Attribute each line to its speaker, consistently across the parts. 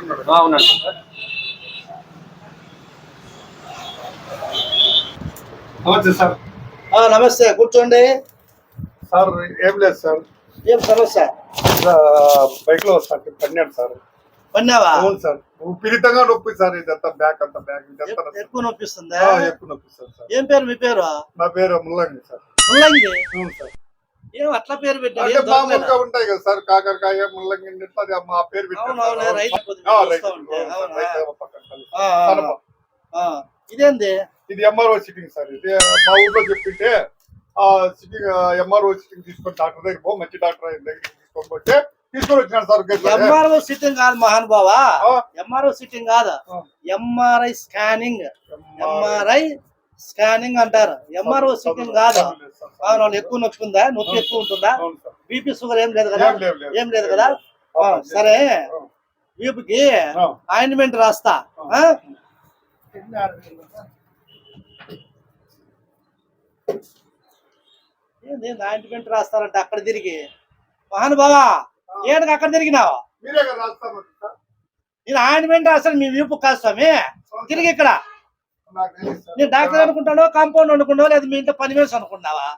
Speaker 1: అవునండి
Speaker 2: నమస్తే సార్.
Speaker 3: నమస్తే, కూర్చోండి.
Speaker 2: సార్ ఏం లేదు సార్,
Speaker 3: ఏం సమస్య?
Speaker 2: బైక్ లో సార్ పన్నాను సార్.
Speaker 3: పన్నావా?
Speaker 2: అవును సార్, విపరీతంగా నొప్పి సార్. ఇదంతా బ్యాక్ అంతా బ్యాక్
Speaker 3: ఎక్కువ నొప్పిస్తుందా?
Speaker 2: ఎక్కువ నొప్పిస్తుంది సార్.
Speaker 3: ఏం పేరు మీ పేరు?
Speaker 2: నా పేరు ముల్లంగి సార్.
Speaker 3: ముల్లంగి?
Speaker 2: అవును సార్.
Speaker 3: ఏం అట్లా పేరు పెట్టారు?
Speaker 2: అంటే మామూలుగా ఉంటాయి కదా సార్, కాకరకాయ ముల్లంగి అది మా పేరు
Speaker 3: ఇదేంది?
Speaker 2: ఇది ఎంఆర్ఓ సిట్టింగ్ సార్. ఇది మా ఊర్లో చెప్పింటే సిట్టింగ్ ఎంఆర్ఓ సిట్టింగ్ తీసుకొని డాక్టర్ దగ్గర పో, మంచి డాక్టర్ దగ్గర తీసుకొని పోతే తీసుకొని వచ్చినాడు సార్.
Speaker 3: ఎంఆర్ఓ సిట్టింగ్ కాదు మహానుభావా, ఎంఆర్ఓ సిట్టింగ్ కాదు, ఎంఆర్ఐ స్కానింగ్. ఎంఆర్ఐ స్కానింగ్ అంటారు, ఎంఆర్ఓ సిట్టింగ్ కాదు. అవును, ఎక్కువ నొప్పి ఉందా? నొప్పి ఎక్కువ ఉంటుందా? బీపీ షుగర్ ఏం లేదు కదా? ఏం లేదు కదా? సరే, వీపుకి ఆయింట్మెంట్ రాస్తా. ఏంది ఆయింట్మెంట్ రాస్తారంటే అక్కడ తిరిగి? మహానుభావా, ఏడకి అక్కడ తిరిగినావు? నేను ఆయింట్మెంట్ రాస్తాను మీ వీపు కాదు స్వామి. తిరిగి ఇక్కడ నేను డాక్టర్ అనుకుంటాడో, కాంపౌండ్ అనుకుంటావో, లేదా మీ ఇంట్లో పని వేసి అనుకున్నావా?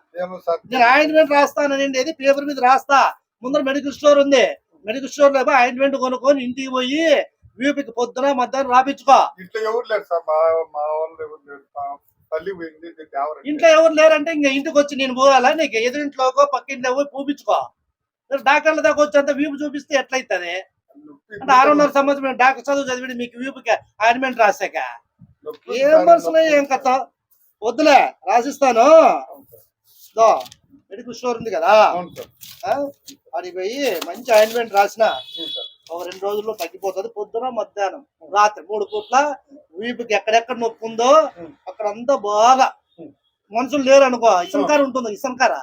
Speaker 3: నేను ఆయింట్మెంట్ రాస్తానండి, పేపర్ మీద రాస్తా. ముందర మెడికల్ స్టోర్ ఉంది, మెడికల్ స్టోర్ లో ఆయింట్మెంట్ కొనుక్కొని ఇంటికి పోయి వీపుకి పొద్దున మధ్యాహ్నం రాపించుకో.
Speaker 2: ఇంట్లో ఎవరు లేరు సార్, మా వాళ్ళు ఎవరు లేరు.
Speaker 3: ఇంట్లో ఎవరు లేరంటే ఇంకా ఇంటికి వచ్చి నేను పోవాలా? నీకు ఎదురింట్లోకో పక్కింట్లో పోయి పూపించుకో. డాక్టర్ల దాకా వచ్చి అంత వీపు చూపిస్తే ఎట్లయితుంది? అంటే 6.5 సంవత్సరం డాక్టర్ చదువు చదివి మీకు వీపుకి ఆయింట్మెంట్ రాసాక ఏం మనసులో ఏం కథ? వద్దులే, రాసిస్తాను. మెడికల్ స్టోర్ ఉంది కదా, అడిగి పోయి మంచి ఆయింట్మెంట్ రాసిన ఒక 2 రోజుల్లో తగ్గిపోతుంది. పొద్దున మధ్యాహ్నం రాత్రి 3 పూట్ల వీపుకి ఎక్కడెక్కడ నొప్పి ఉందో అక్కడంతా బాగా. మనుషులు లేరు అనుకో, ఇసనకార ఉంటుంది, ఇసనకార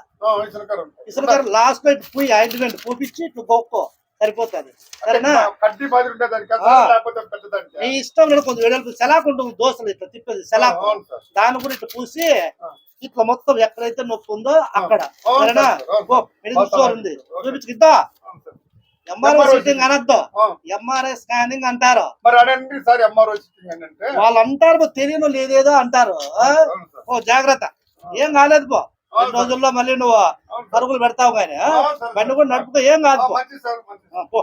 Speaker 3: లాస్ట్ లో పోయి ఆయింట్మెంట్ పూపించి ఇట్లా గొప్ప సరిపోతుంది. సరేనా? నీ ఇష్టం లేదు, కొంచెం వెడల్పు సెలాక్ ఉంటుంది, దోశలు ఇట్లా తిప్పేది సెలాక్, దాని కూడా ఇట్లా పూసి ఇట్లా మొత్తం ఎక్కడైతే నొప్పి ఉందో అక్కడ. సరేనా? మెడికల్ స్టోర్ ఉంది, చూపించుకిద్దా. ఎంఆర్ఓ సిట్టింగ్ అనొద్దు, ఎంఆర్ఐ స్కానింగ్ అంటారు. వాళ్ళు అంటారు, తెలియను లేదేదో అంటారు. ఓ జాగ్రత్త, ఏం కాలేదు పో. 2 రోజుల్లో మళ్ళీ నువ్వు పరుగులు పెడతావు కానీ బండి కూడా నడుపుకో, ఏం కాదు పో.